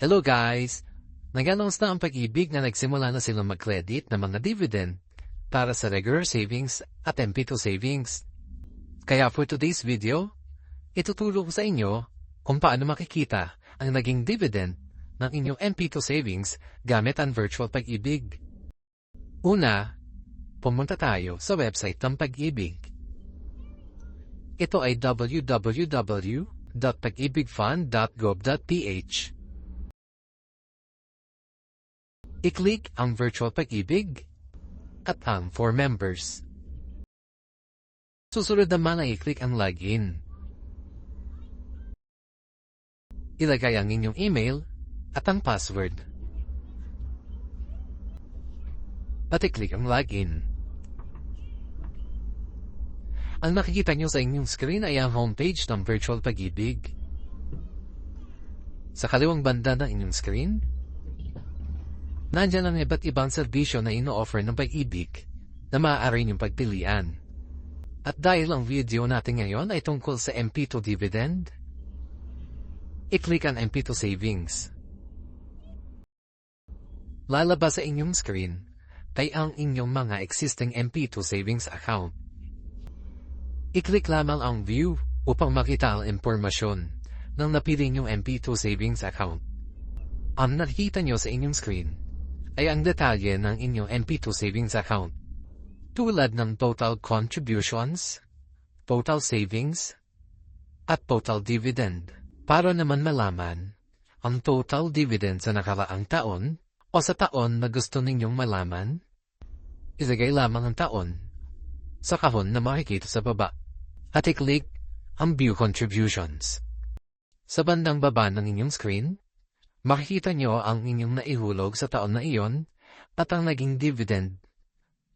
Hello guys! Nag-announce na ang Pag-ibig na nagsimula na silang mag-credit ng mga dividend para sa regular savings at MP2 savings. Kaya for today's video, ituturo ko sa inyo kung paano makikita ang naging dividend ng inyong MP2 savings gamit ang virtual Pag-ibig. Una, pumunta tayo sa website ng Pag-ibig. Ito ay www.pagibigfund.gov.ph. I-click ang Virtual Pag-ibig at ang For Members. Susunod naman ay i-click ang Login. Ilagay ang inyong email at ang password. At i-click ang Login. Ang makikita nyo sa inyong screen ay ang homepage ng Virtual Pag-ibig. Sa kaliwang banda ng inyong screen, nandiyan ang iba't ibang serbisyo na ino-offer ng Pag-ibig na maaari niyong pagpilian. At dahil ang video natin ngayon ay tungkol sa MP2 dividend, i-click ang MP2 savings. Lalabas sa inyong screen ay ang inyong mga existing MP2 savings account. I-click lamang ang View upang makita ang impormasyon ng napili niyong MP2 savings account. Ang nakikita niyo sa inyong screen ay ang detalye ng inyong MP2 savings account, tulad ng total contributions, total savings, at total dividend. Para naman malaman ang total dividend sa nakaraang taon o sa taon na gusto ninyong malaman, ilagay lamang ang taon sa kahon na makikita sa baba at i-click ang View Contributions. Sa bandang baba ng inyong screen, makikita nyo ang inyong naihulog sa taon na iyon at ang naging dividend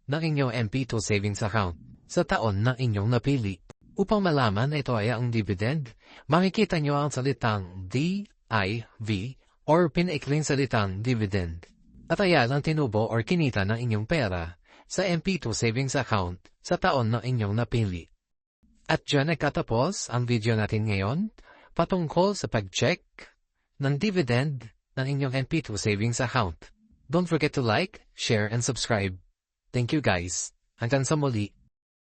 ng inyong MP2 savings account sa taon na inyong napili. Upang malaman ito ay ang dividend, makikita nyo ang salitang DIV or pinaikling salitang dividend. At ayan ang tinubo or kinita ng inyong pera sa MP2 savings account sa taon na inyong napili. At dyan nagkatapos ang video natin ngayon patungkol sa pag-check ng dividend ng inyong MP2 savings account. Don't forget to like, share, and subscribe. Thank you guys. Hanggang sa muli.